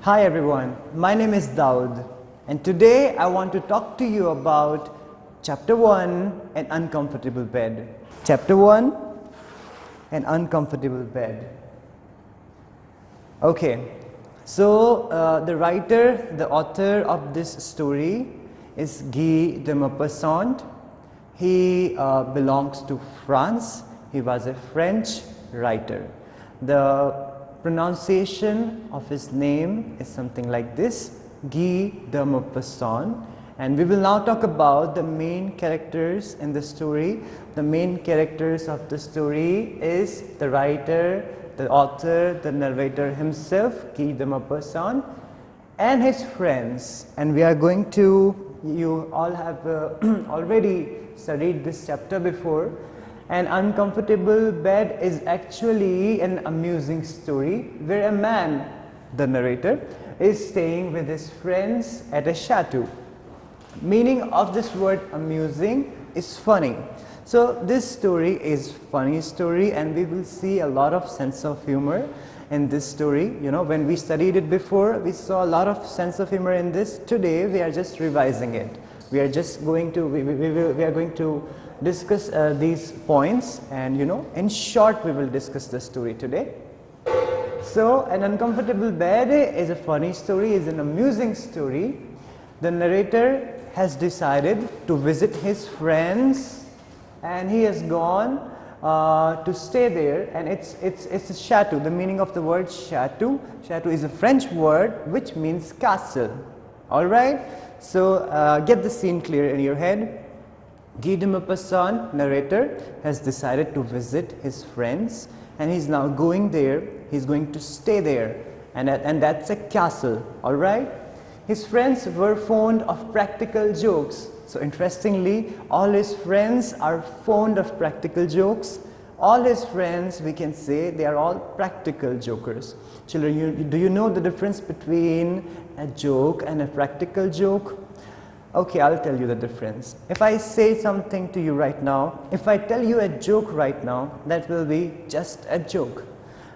Hi everyone, my name is Daud and today I want to talk to you about Chapter 1, An Uncomfortable Bed. Chapter 1, An Uncomfortable Bed. Okay, so the author of this story is Guy de Maupassant. He belongs to France. He was a French writer. The pronunciation of his name is something like this, Guy de Maupassant, and we will now talk about the main characters in the story. The main characters of the story is the writer, the author, the narrator himself, Guy de Maupassant, and his friends. And we are going to, you all have already studied this chapter before. An Uncomfortable Bed is actually an amusing story where a man, the narrator, is staying with his friends at a chateau. Meaning of this word amusing is funny. So this story is funny story and we will see a lot of sense of humor in this story. You know, when we studied it before, we saw a lot of sense of humor in this. Today we are just revising it. We are just going to, we are going to discuss these points, and you know, in short we will discuss the story today. So An Uncomfortable Bed is a funny story, is an amusing story. The narrator has decided to visit his friends and he has gone to stay there, and it's a chateau. The meaning of the word chateau is a French word which means castle. Alright, so get the scene clear in your head. Guy de Maupassant, narrator, has decided to visit his friends and he's now going there. He's going to stay there, and that's a castle. Alright, his friends were fond of practical jokes. So interestingly, all his friends are fond of practical jokes. All his friends, we can say, they are all practical jokers. Children, do you know the difference between a joke and a practical joke? Okay, I'll tell you the difference. If I say something to you right now, if I tell you a joke right now, that will be just a joke.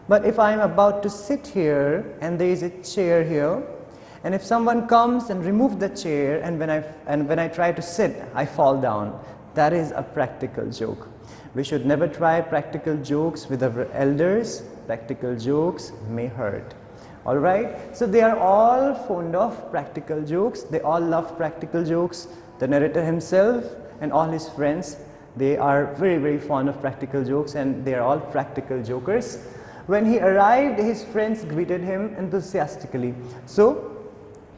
But if I'm about to sit here and there is a chair here, and if someone comes and removes the chair, and when I try to sit, I fall down, that is a practical joke. We should never try practical jokes with our elders. Practical jokes may hurt. Alright, so they are all fond of practical jokes. They all love practical jokes. The narrator himself and all his friends, they are very fond of practical jokes, and they are all practical jokers. When he arrived, his friends greeted him enthusiastically. So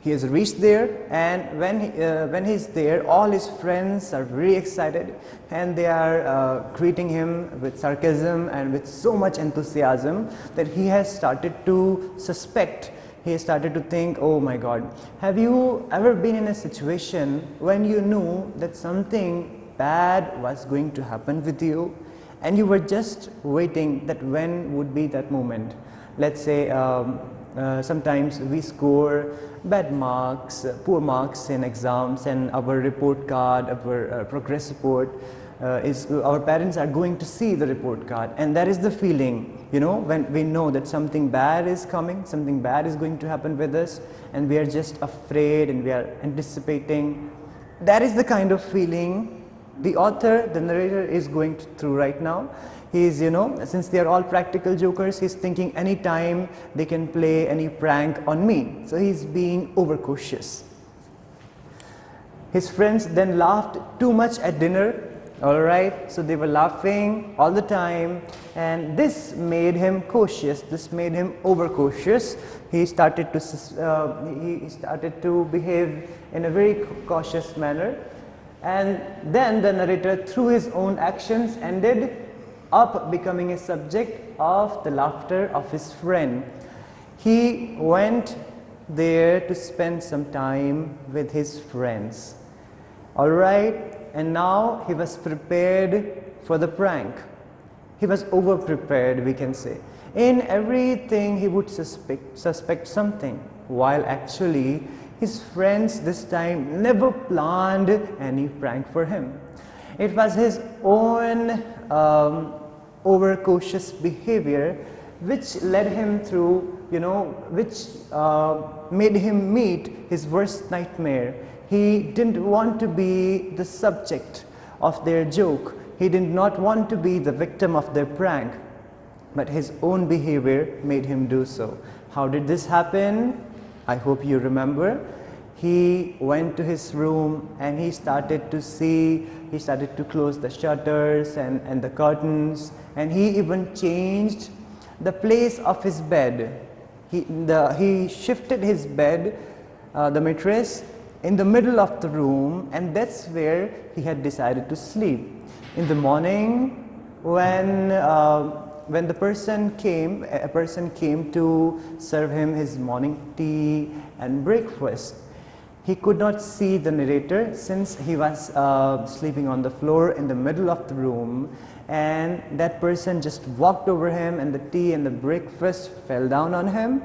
he has reached there, and when he's there, all his friends are very excited and they are greeting him with sarcasm and with so much enthusiasm that he has started to suspect. He has started to think, oh my God, have you ever been in a situation when you knew that something bad was going to happen with you and you were just waiting that when would be that moment? Let's say sometimes we score bad marks, poor marks in exams, and our report card, our progress report our parents are going to see the report card, and that is the feeling, you know, when we know that something bad is coming, something bad is going to happen with us, and we are just afraid and we are anticipating. That is the kind of feeling the author, the narrator, is going through right now. He is, you know, since they are all practical jokers, he's thinking anytime they can play any prank on me. So he's being overcautious. His friends then laughed too much at dinner. Alright, so they were laughing all the time, and this made him cautious. This made him overcautious. He started to behave in a very cautious manner. And then the narrator, through his own actions, ended up becoming a subject of the laughter of his friend. He went there to spend some time with his friends. Alright, and now he was prepared for the prank. He was over prepared, we can say. In everything he would suspect something, while actually his friends this time never planned any prank for him. It was his own overcautious behavior which led him through, which made him meet his worst nightmare. He didn't want to be the subject of their joke. He did not want to be the victim of their prank, but his own behavior made him do so. How did this happen? I hope you remember. He went to his room and he started to close the shutters and the curtains, and he even changed the place of his bed. He shifted his bed, the mattress, in the middle of the room, and that's where he had decided to sleep. In the morning, when a person came to serve him his morning tea and breakfast, he could not see the narrator since he was sleeping on the floor in the middle of the room, and that person just walked over him and the tea and the breakfast fell down on him,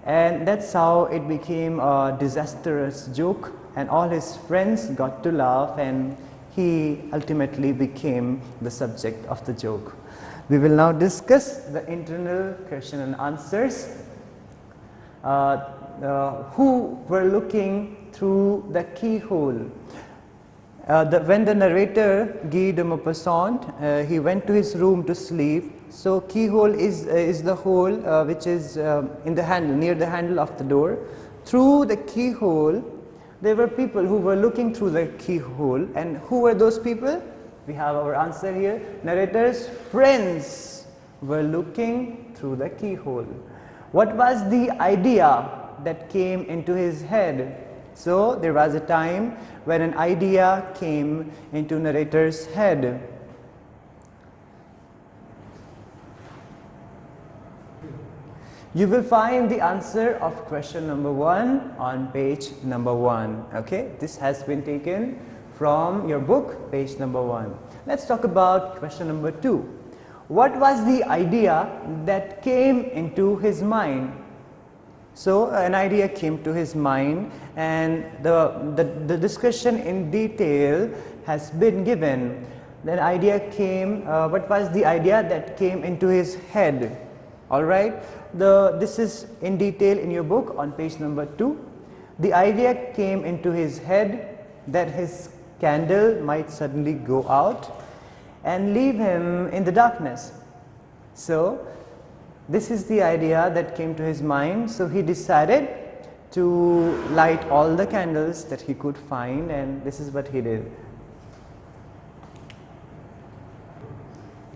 and that's how it became a disastrous joke, and all his friends got to laugh, and he ultimately became the subject of the joke. We will now discuss the internal question and answers. Who were looking through the keyhole? When the narrator Guy de Maupassant, he went to his room to sleep. So keyhole is the hole which is in the handle, near the handle of the door. Through the keyhole, there were people who were looking through the keyhole, and who were those people? We have our answer here. Narrator's friends were looking through the keyhole. What was the idea that came into his head? So there was a time when an idea came into narrator's head. You will find the answer of question number 1 on page number 1. Okay, this has been taken from your book, page number 1. Let's talk about question number 2. What was the idea that came into his mind? So an idea came to his mind, and the discussion in detail has been given. Then idea came, what was the idea that came into his head? Alright, this is in detail in your book on page number 2. The idea came into his head that his candle might suddenly go out and leave him in the darkness. So this is the idea that came to his mind. So he decided to light all the candles that he could find, and this is what he did.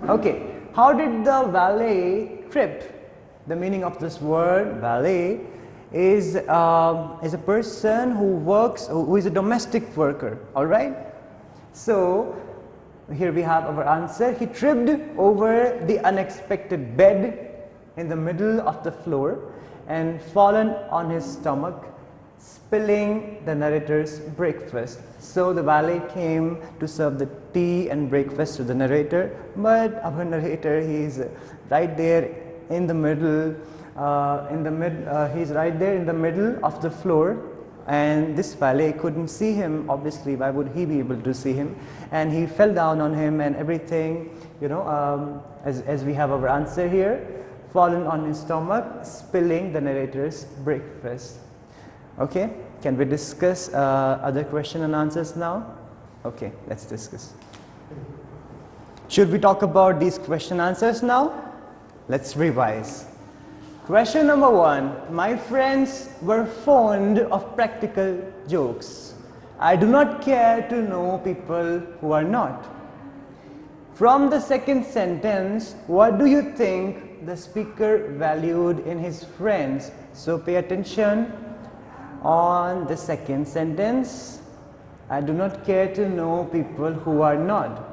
Okay, how did the valet trip? The meaning of this word valet is a person who is a domestic worker. All right. So here we have our answer. He tripped over the unexpected bed in the middle of the floor and fallen on his stomach, spilling the narrator's breakfast. So the valet came to serve the tea and breakfast to the narrator, but our narrator, he is right there in the middle, he's right there in the middle of the floor, and this valet couldn't see him. Obviously, why would he be able to see him? And he fell down on him and everything, as we have our answer here, fallen on his stomach, spilling the narrator's breakfast. Okay, can we discuss other question and answers now? Okay, let's discuss. Should we talk about these question answers now? Let's revise. Question number 1. My friends were fond of practical jokes. I do not care to know people who are not. From the second sentence, what do you think the speaker valued in his friends? So pay attention on the second sentence. I do not care to know people who are not.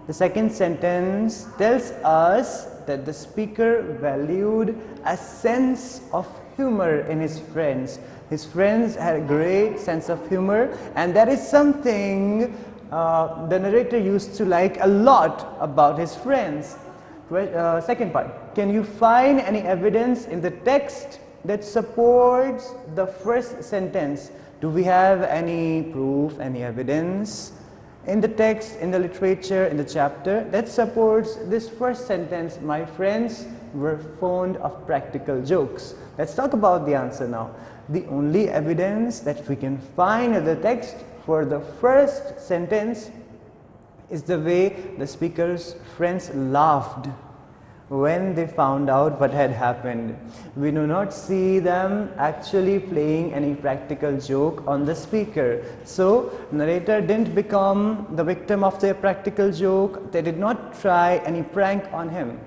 The second sentence tells us that the speaker valued a sense of humor in his friends. His friends had a great sense of humor, and that is something the narrator used to like a lot about his friends. Second part, can you find any evidence in the text that supports the first sentence? Do we have any proof, any evidence in the text, in the literature, in the chapter that supports this first sentence, my friends were fond of practical jokes? Let's talk about the answer now. The only evidence that we can find in the text for the first sentence is the way the speaker's friends laughed when they found out what had happened. We do not see them actually playing any practical joke on the speaker. So, narrator didn't become the victim of their practical joke. They did not try any prank on him.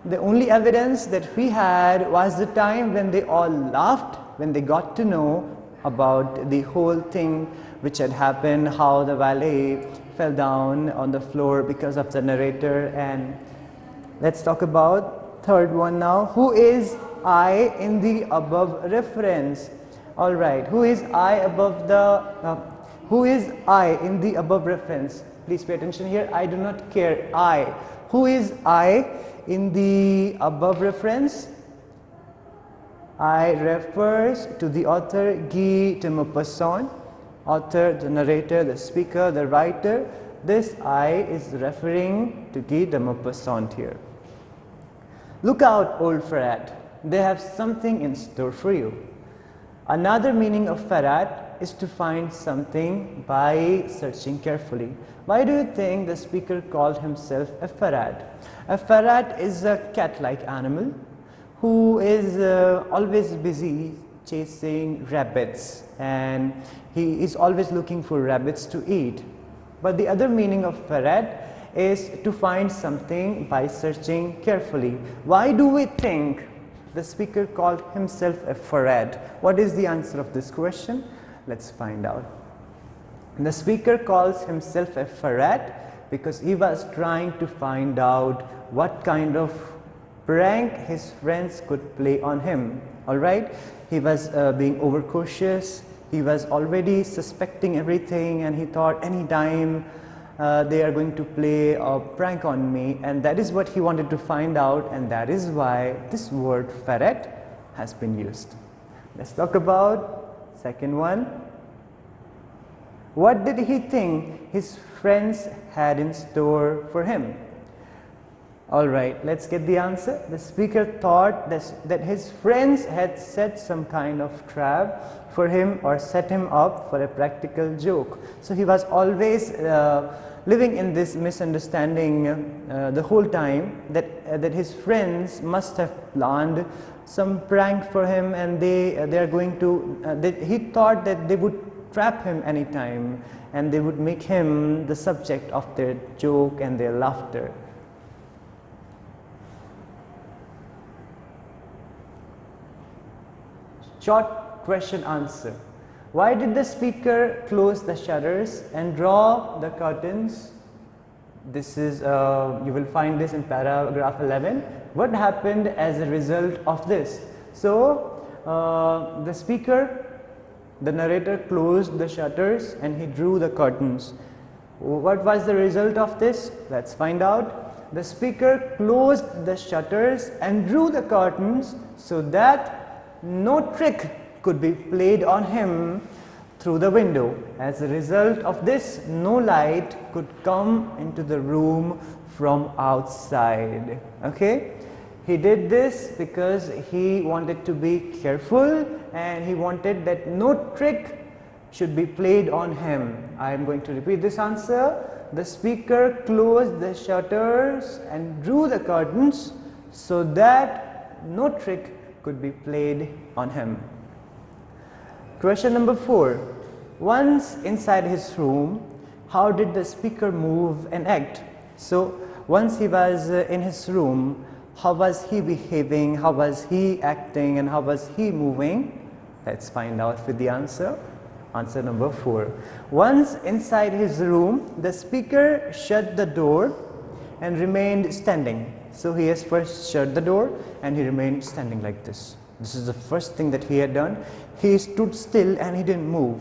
The only evidence that we had was the time when they all laughed, when they got to know about the whole thing which had happened, how the valet fell down on the floor because of the narrator. And let's talk about third one now. Who is I in the above reference? All right, who is I above the who is I in the above reference? Please pay attention here. I do not care. I. Who is I in the above reference? I refers to the author Guy de Maupassant. Author, the narrator, the speaker, the writer. This I is referring to Guy de Maupassant here. Look out, old Ferrat, they have something in store for you. Another meaning of Ferrat is to find something by searching carefully. Why do you think the speaker called himself a Ferrat? A Ferrat is a cat-like animal who is always busy chasing rabbits, and he is always looking for rabbits to eat. But the other meaning of Ferrat is to find something by searching carefully. Why do we think the speaker called himself a Ferrat? What is the answer of this question? Let's find out. The speaker calls himself a Ferrat because he was trying to find out what kind of prank his friends could play on him. Alright, he was being overcautious. He was already suspecting everything, and he thought anytime they are going to play a prank on me, and that is what he wanted to find out, and that is why this word ferret has been used. Let's talk about second one. What did he think his friends had in store for him? Alright, let's get the answer. The speaker thought that his friends had set some kind of trap for him or set him up for a practical joke. So he was always living in this misunderstanding the whole time that his friends must have planned some prank for him, and they are going to he thought that they would trap him anytime, and they would make him the subject of their joke and their laughter. Short question answer. Why did the speaker close the shutters and draw the curtains? This is, you will find this in paragraph 11. What happened as a result of this? So, the speaker, the narrator closed the shutters and he drew the curtains. What was the result of this? Let's find out. The speaker closed the shutters and drew the curtains so that no trick could be played on him through the window. As a result of this, no light could come into the room from outside. Okay? He did this because he wanted to be careful, and he wanted that no trick should be played on him. I am going to repeat this answer. The speaker closed the shutters and drew the curtains so that no trick could be played on him. Question number 4. Once inside his room, how did the speaker move and act? So, once he was in his room, how was he behaving, how was he acting, and how was he moving? Let's find out with the answer. Answer number 4. Once inside his room, the speaker shut the door and remained standing. So he has first shut the door and he remained standing like this. This is the first thing that he had done. He stood still and he didn't move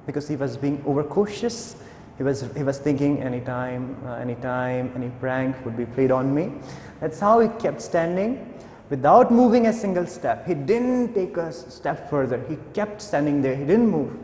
because he was being overcautious. He was thinking anytime any prank would be played on me. That's how he kept standing without moving a single step. He didn't take a step further. He kept standing there. He didn't move.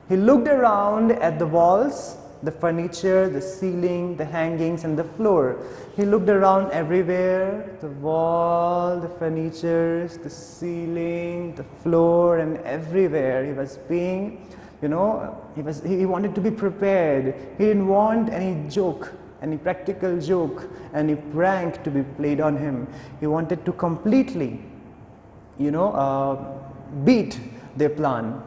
He looked around at the walls the furniture, the ceiling, the hangings and the floor. He looked around everywhere, the wall, the furniture, the ceiling, the floor and everywhere. He was being, he wanted to be prepared. He didn't want any joke, any practical joke, any prank to be played on him. He wanted to completely, beat their plan.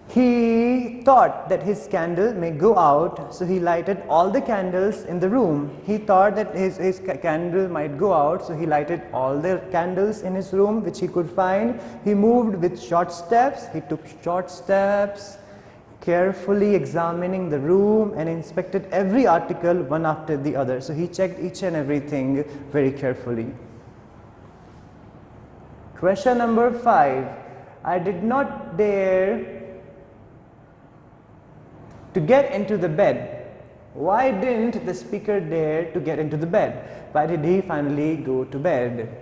He thought that his candle may go out, so he lighted all the candles in the room. He thought that his candle might go out, so he lighted all the candles in his room which he could find. He moved with short steps. He took short steps, carefully examining the room and inspected every article one after the other. So he checked each and everything very carefully. Question number 5. I did not dare to get into the bed. Why didn't the speaker dare to get into the bed? Why did he finally go to bed?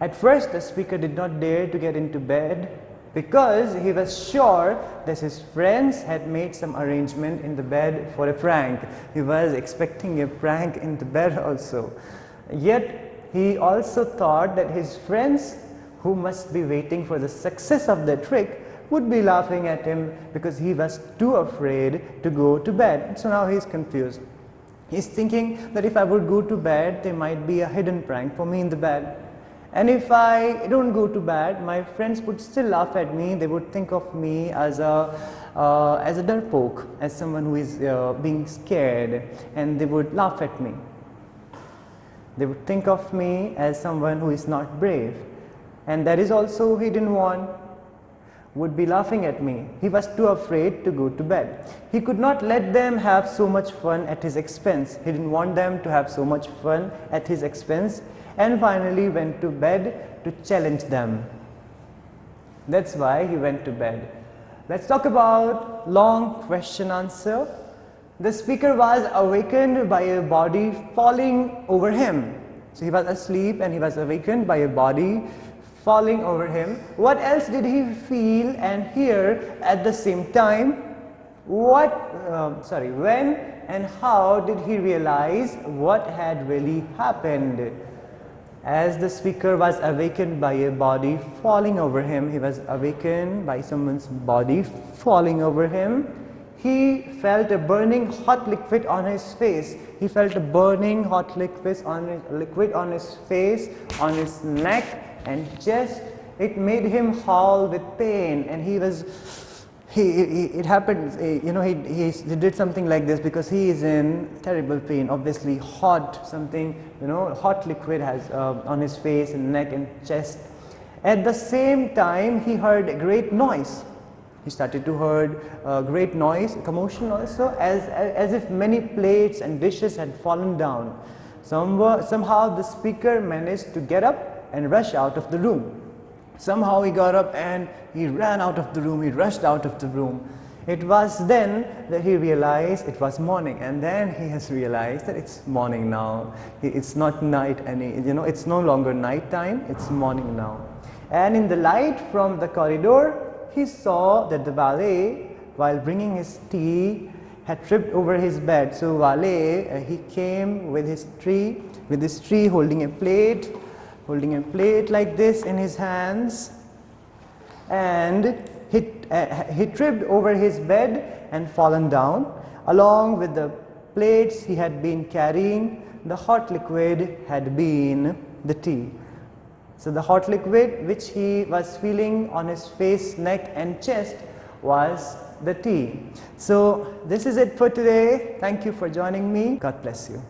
At first, the speaker did not dare to get into bed because he was sure that his friends had made some arrangement in the bed for a prank. He was expecting a prank in the bed also. Yet, he also thought that his friends, who must be waiting for the success of the trick, would be laughing at him because he was too afraid to go to bed. So now he is confused. He is thinking that if I would go to bed, there might be a hidden prank for me in the bed. And if I don't go to bed, my friends would still laugh at me. They would think of me as a darpoke, as someone who is being scared, and they would laugh at me. They would think of me as someone who is not brave. And that is also he didn't want. Would be laughing at me. He was too afraid to go to bed. He could not let them have so much fun at his expense. He didn't want them to have so much fun at his expense, and finally went to bed to challenge them. That's why he went to bed. Let's talk about long question answer. The speaker was awakened by a body falling over him. So he was asleep and he was awakened by a body falling over him. What else did he feel and hear at the same time? When and how did he realize what had really happened? As the speaker was awakened by a body falling over him, he was awakened by someone's body falling over him. He felt a burning hot liquid on his face. He felt a burning hot liquid on his face, on his neck and chest. It made him howl with pain, and he did something like this because he is in terrible pain. Obviously hot liquid has on his face and neck and chest. At the same time, he heard a great noise. He started to hear a great noise, commotion also, as if many plates and dishes had fallen down. Somehow the speaker managed to get up and rush out of the room. Somehow he got up and he ran out of the room, he rushed out of the room. It was then that he realized it was morning, and then he has realized that it's morning now. It's not night it's no longer night time, it's morning now. And in the light from the corridor, he saw that the valet, while bringing his tea, had tripped over his bed. So valet, he came with his tree holding a plate like this in his hands, and he tripped over his bed and fallen down. Along with the plates he had been carrying, the hot liquid had been the tea. So the hot liquid which he was feeling on his face, neck and chest was the tea. So this is it for today. Thank you for joining me. God bless you.